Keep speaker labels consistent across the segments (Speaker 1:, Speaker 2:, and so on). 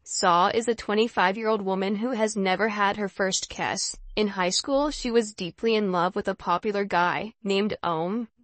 Speaker 1: Saw is a 25-year-old woman who has never had her first kiss. In high school, she was deeply in love with a popular guy named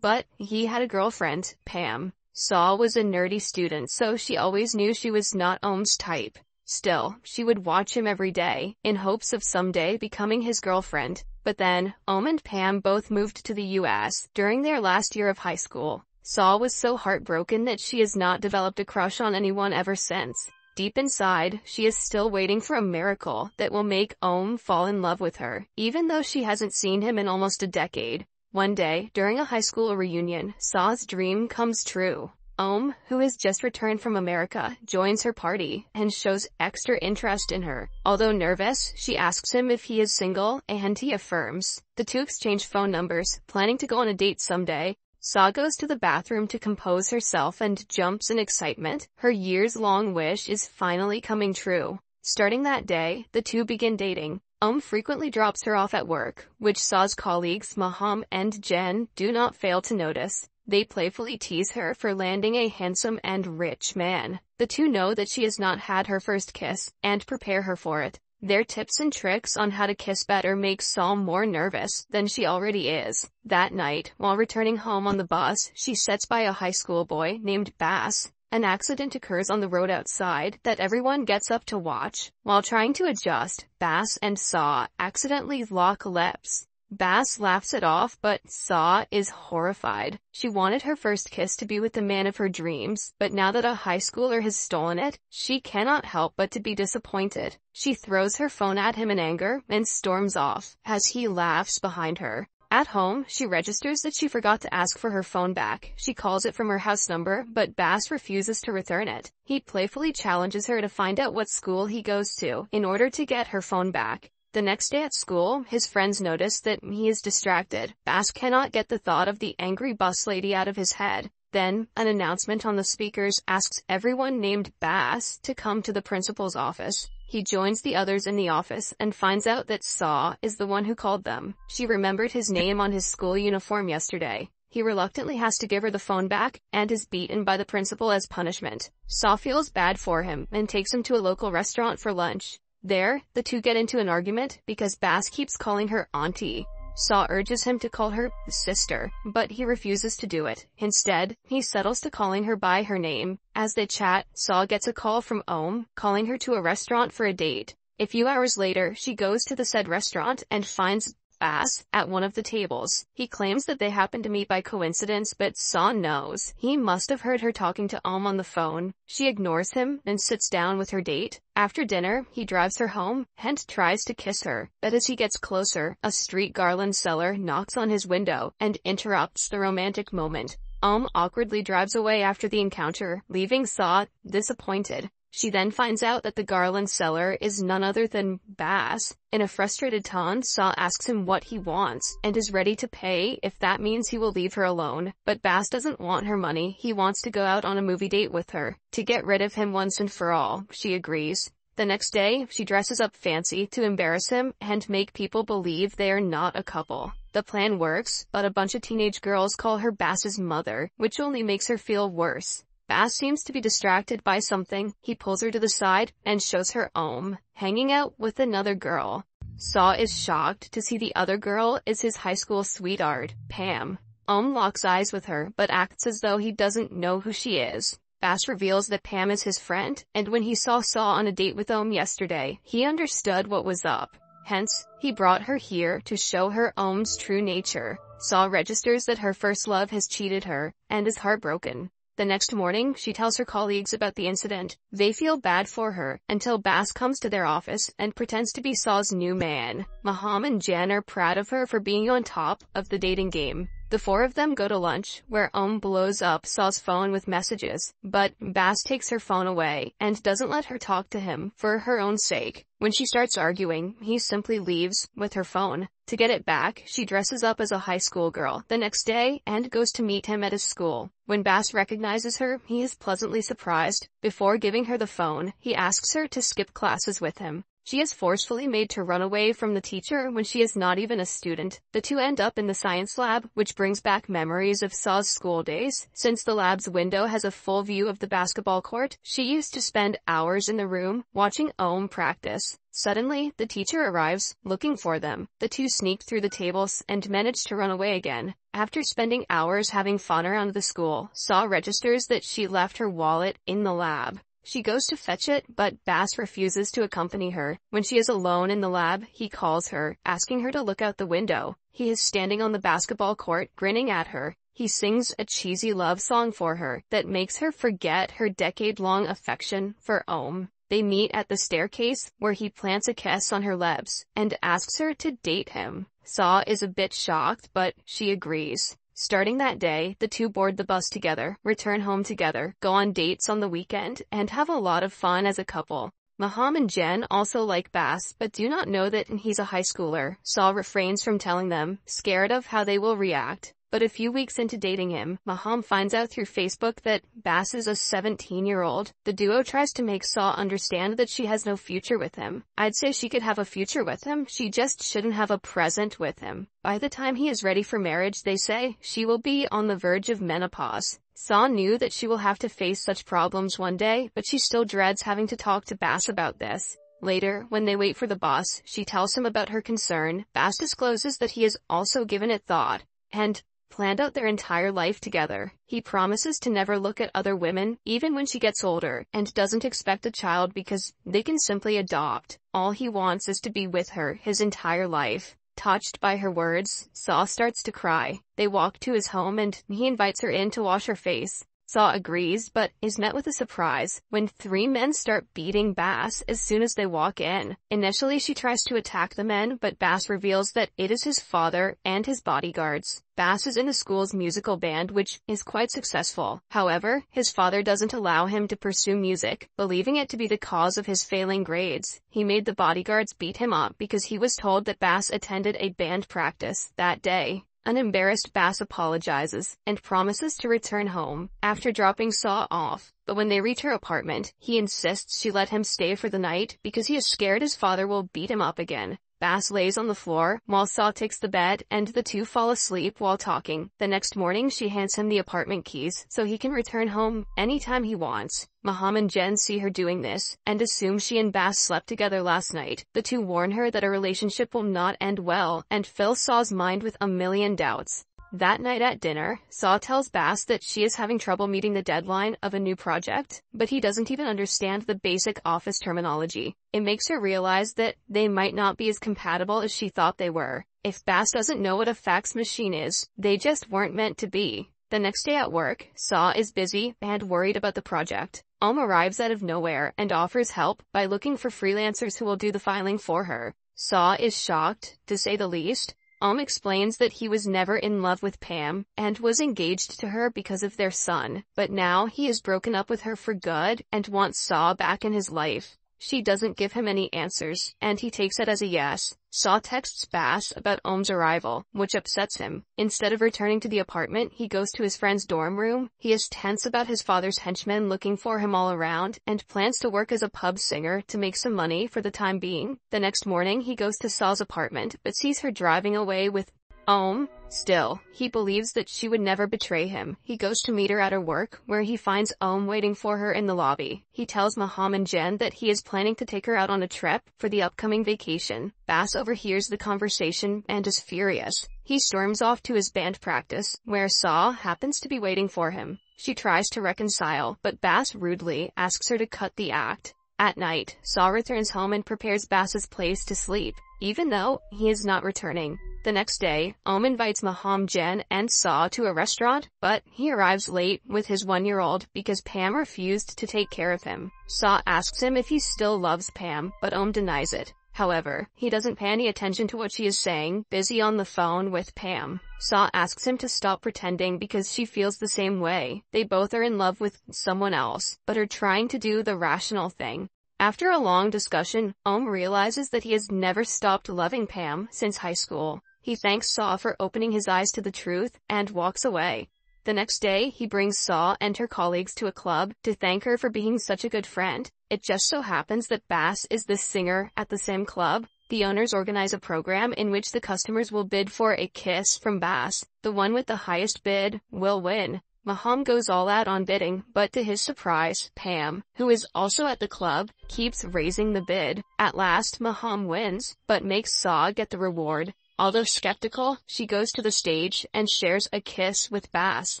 Speaker 1: but he had a girlfriend, Pam. Saw was a nerdy student, so she always knew she was not Ohm's type. Still, she would watch him every day, in hopes of someday becoming his girlfriend. But then, Ohm and Pam both moved to the US during their last year of high school. Saw was so heartbroken that she has not developed a crush on anyone ever since. Deep inside, she is still waiting for a miracle that will make Ohm fall in love with her, even though she hasn't seen him in almost a decade. One day, during a high school reunion, Saw's dream comes true. Ohm, who has just returned from America, joins her party and shows extra interest in her. Although nervous, she asks him if he is single, and he affirms. The two exchange phone numbers, planning to go on a date someday. Saw goes to the bathroom to compose herself and jumps in excitement. Her years-long wish is finally coming true. Starting that day, the two begin dating. Ohm frequently drops her off at work, which Saw's colleagues Maham and Jen do not fail to notice. They playfully tease her for landing a handsome and rich man. The two know that she has not had her first kiss, and prepare her for it. Their tips and tricks on how to kiss better make Saw more nervous than she already is. That night, while returning home on the bus, she sits by a high school boy named Bass. An accident occurs on the road outside that everyone gets up to watch. While trying to adjust, Bass and Saw accidentally lock lips. Bass laughs it off, but Saw is horrified. She wanted her first kiss to be with the man of her dreams, but now that a high schooler has stolen it, she cannot help but to be disappointed. She throws her phone at him in anger and storms off, as he laughs behind her. At home, she registers that she forgot to ask for her phone back. She calls it from her house number, but Bass refuses to return it. He playfully challenges her to find out what school he goes to in order to get her phone back. The next day at school, his friends notice that he is distracted. Bass cannot get the thought of the angry bus lady out of his head. Then, an announcement on the speakers asks everyone named Bass to come to the principal's office. He joins the others in the office and finds out that Saw is the one who called them. She remembered his name on his school uniform yesterday. He reluctantly has to give her the phone back, and is beaten by the principal as punishment. Saw feels bad for him and takes him to a local restaurant for lunch. There, the two get into an argument because Bass keeps calling her auntie. Saw urges him to call her sister, but he refuses to do it. Instead, he settles to calling her by her name. As they chat, Saw gets a call from Ohm, calling her to a restaurant for a date. A few hours later, she goes to the said restaurant and finds Bass at one of the tables. He claims that they happened to meet by coincidence, but Saw knows he must have heard her talking to Ohm on the phone. She ignores him and sits down with her date. After dinner, he drives her home and tries to kiss her, but as he gets closer, a street garland seller knocks on his window and interrupts the romantic moment. Ohm awkwardly drives away after the encounter, leaving Saw disappointed. She then finds out that the garland seller is none other than Bass. In a frustrated tone, Saw asks him what he wants, and is ready to pay if that means he will leave her alone. But Bass doesn't want her money, he wants to go out on a movie date with her. To get rid of him once and for all, she agrees. The next day, she dresses up fancy to embarrass him and make people believe they are not a couple. The plan works, but a bunch of teenage girls call her Bass's mother, which only makes her feel worse. Bass seems to be distracted by something. He pulls her to the side and shows her Ohm hanging out with another girl. Saw is shocked to see the other girl is his high school sweetheart, Pam. Ohm locks eyes with her but acts as though he doesn't know who she is. Bass reveals that Pam is his friend, and when he saw on a date with Ohm yesterday, he understood what was up. Hence, he brought her here to show her Ohm's true nature. Saw registers that her first love has cheated her, and is heartbroken. The next morning, she tells her colleagues about the incident. They feel bad for her, until Bass comes to their office and pretends to be Saw's new man. Maham and Jen are proud of her for being on top of the dating game. The four of them go to lunch, where Ohm blows up Saw's phone with messages, but Bass takes her phone away and doesn't let her talk to him for her own sake. When she starts arguing, he simply leaves with her phone. To get it back, she dresses up as a high school girl the next day and goes to meet him at his school. When Bass recognizes her, he is pleasantly surprised. Before giving her the phone, he asks her to skip classes with him. She is forcefully made to run away from the teacher when she is not even a student. The two end up in the science lab, which brings back memories of Saw's school days. Since the lab's window has a full view of the basketball court, she used to spend hours in the room watching Ohm practice. Suddenly, the teacher arrives, looking for them. The two sneak through the tables and manage to run away again. After spending hours having fun around the school, Saw registers that she left her wallet in the lab. She goes to fetch it, but Bass refuses to accompany her. When she is alone in the lab, he calls her, asking her to look out the window. He is standing on the basketball court, grinning at her. He sings a cheesy love song for her that makes her forget her decade-long affection for Ohm. They meet at the staircase, where he plants a kiss on her lips and asks her to date him. Saw is a bit shocked, but she agrees. Starting that day, the two board the bus together, return home together, go on dates on the weekend, and have a lot of fun as a couple. Maham and Jen also like Bass, but do not know that he's a high schooler. Saw refrains from telling them, scared of how they will react. But a few weeks into dating him, Maham finds out through Facebook that Bass is a 17-year-old. The duo tries to make Saw understand that she has no future with him. I'd say she could have a future with him, she just shouldn't have a present with him. By the time he is ready for marriage, they say, she will be on the verge of menopause. Saw knew that she will have to face such problems one day, but she still dreads having to talk to Bass about this. Later, when they wait for the bus, she tells him about her concern. Bass discloses that he has also given it thought and planned out their entire life together. He promises to never look at other women, even when she gets older, and doesn't expect a child because they can simply adopt. All he wants is to be with her his entire life. Touched by her words, Saw starts to cry. They walk to his home and he invites her in to wash her face. Saw agrees, but is met with a surprise when three men start beating Bass as soon as they walk in. Initially, she tries to attack the men, but Bass reveals that it is his father and his bodyguards. Bass is in the school's musical band, which is quite successful. However, his father doesn't allow him to pursue music, believing it to be the cause of his failing grades. He made the bodyguards beat him up because he was told that Bass attended a band practice that day. An embarrassed Bass apologizes and promises to return home after dropping Saw off. But when they reach her apartment, he insists she let him stay for the night because he is scared his father will beat him up again. Bass lays on the floor while Saw takes the bed and the two fall asleep while talking. The next morning she hands him the apartment keys so he can return home anytime he wants. Maham and Jen see her doing this and assume she and Bass slept together last night. The two warn her that a relationship will not end well and fill Saw's mind with a million doubts. That night at dinner, Saw tells Bass that she is having trouble meeting the deadline of a new project, but he doesn't even understand the basic office terminology. It makes her realize that they might not be as compatible as she thought they were. If Bass doesn't know what a fax machine is, they just weren't meant to be. The next day at work, Saw is busy and worried about the project. Arrives out of nowhere and offers help by looking for freelancers who will do the filing for her. Saw is shocked, to say the least. Explains that he was never in love with Pam and was engaged to her because of their son, but now he is broken up with her for good and wants Saw back in his life. She doesn't give him any answers, and he takes it as a yes. Saw texts Bass about Ohm's arrival, which upsets him. Instead of returning to the apartment, he goes to his friend's dorm room. He is tense about his father's henchmen looking for him all around, and plans to work as a pub singer to make some money for the time being. The next morning, he goes to Saw's apartment, but sees her driving away with Ohm. Still, he believes that she would never betray him. He goes to meet her at her work, where he finds Ohm waiting for her in the lobby. He tells Maham and Jen that he is planning to take her out on a trip for the upcoming vacation. Bass overhears the conversation and is furious. He storms off to his band practice, where Saw happens to be waiting for him. She tries to reconcile, but Bass rudely asks her to cut the act. At night, Saw returns home and prepares Bass's place to sleep, even though he is not returning. The next day, Ohm invites Maham, Jen, and Saw to a restaurant, but he arrives late with his 1-year-old because Pam refused to take care of him. Saw asks him if he still loves Pam, but Ohm denies it. However, he doesn't pay any attention to what she is saying, busy on the phone with Pam. Saw asks him to stop pretending because she feels the same way. They both are in love with someone else, but are trying to do the rational thing. After a long discussion, Ohm realizes that he has never stopped loving Pam since high school. He thanks Saw for opening his eyes to the truth and walks away. The next day, he brings Saw and her colleagues to a club to thank her for being such a good friend. It just so happens that Bass is the singer at the same club. The owners organize a program in which the customers will bid for a kiss from Bass. The one with the highest bid will win. Maham goes all out on bidding, but to his surprise, Pam, who is also at the club, keeps raising the bid. At last, Maham wins, but makes Saw get the reward. Although skeptical, she goes to the stage and shares a kiss with Bass.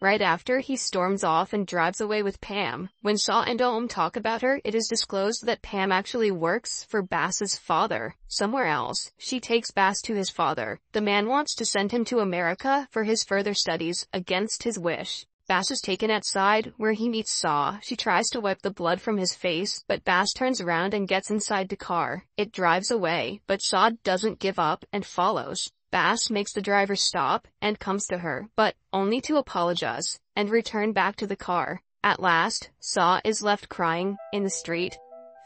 Speaker 1: Right after, he storms off and drives away with Pam. When Saw and Ohm talk about her, it is disclosed that Pam actually works for Bass's father. Somewhere else, she takes Bass to his father. The man wants to send him to America for his further studies, against his wish. Bass is taken outside, where he meets Saw. She tries to wipe the blood from his face, but Bass turns around and gets inside the car. It drives away, but Saw doesn't give up and follows. Bass makes the driver stop and comes to her, but only to apologize and return back to the car. At last, Saw is left crying in the street.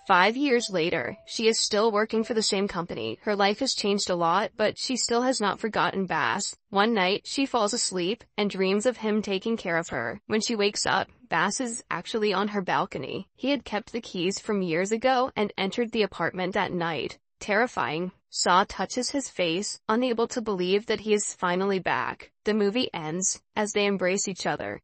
Speaker 1: 5 years later, she is still working for the same company. Her life has changed a lot, but she still has not forgotten Bass. One night, she falls asleep and dreams of him taking care of her. When she wakes up, Bass is actually on her balcony. He had kept the keys from years ago and entered the apartment at night. Terrifying. Saw touches his face, unable to believe that he is finally back. The movie ends as they embrace each other.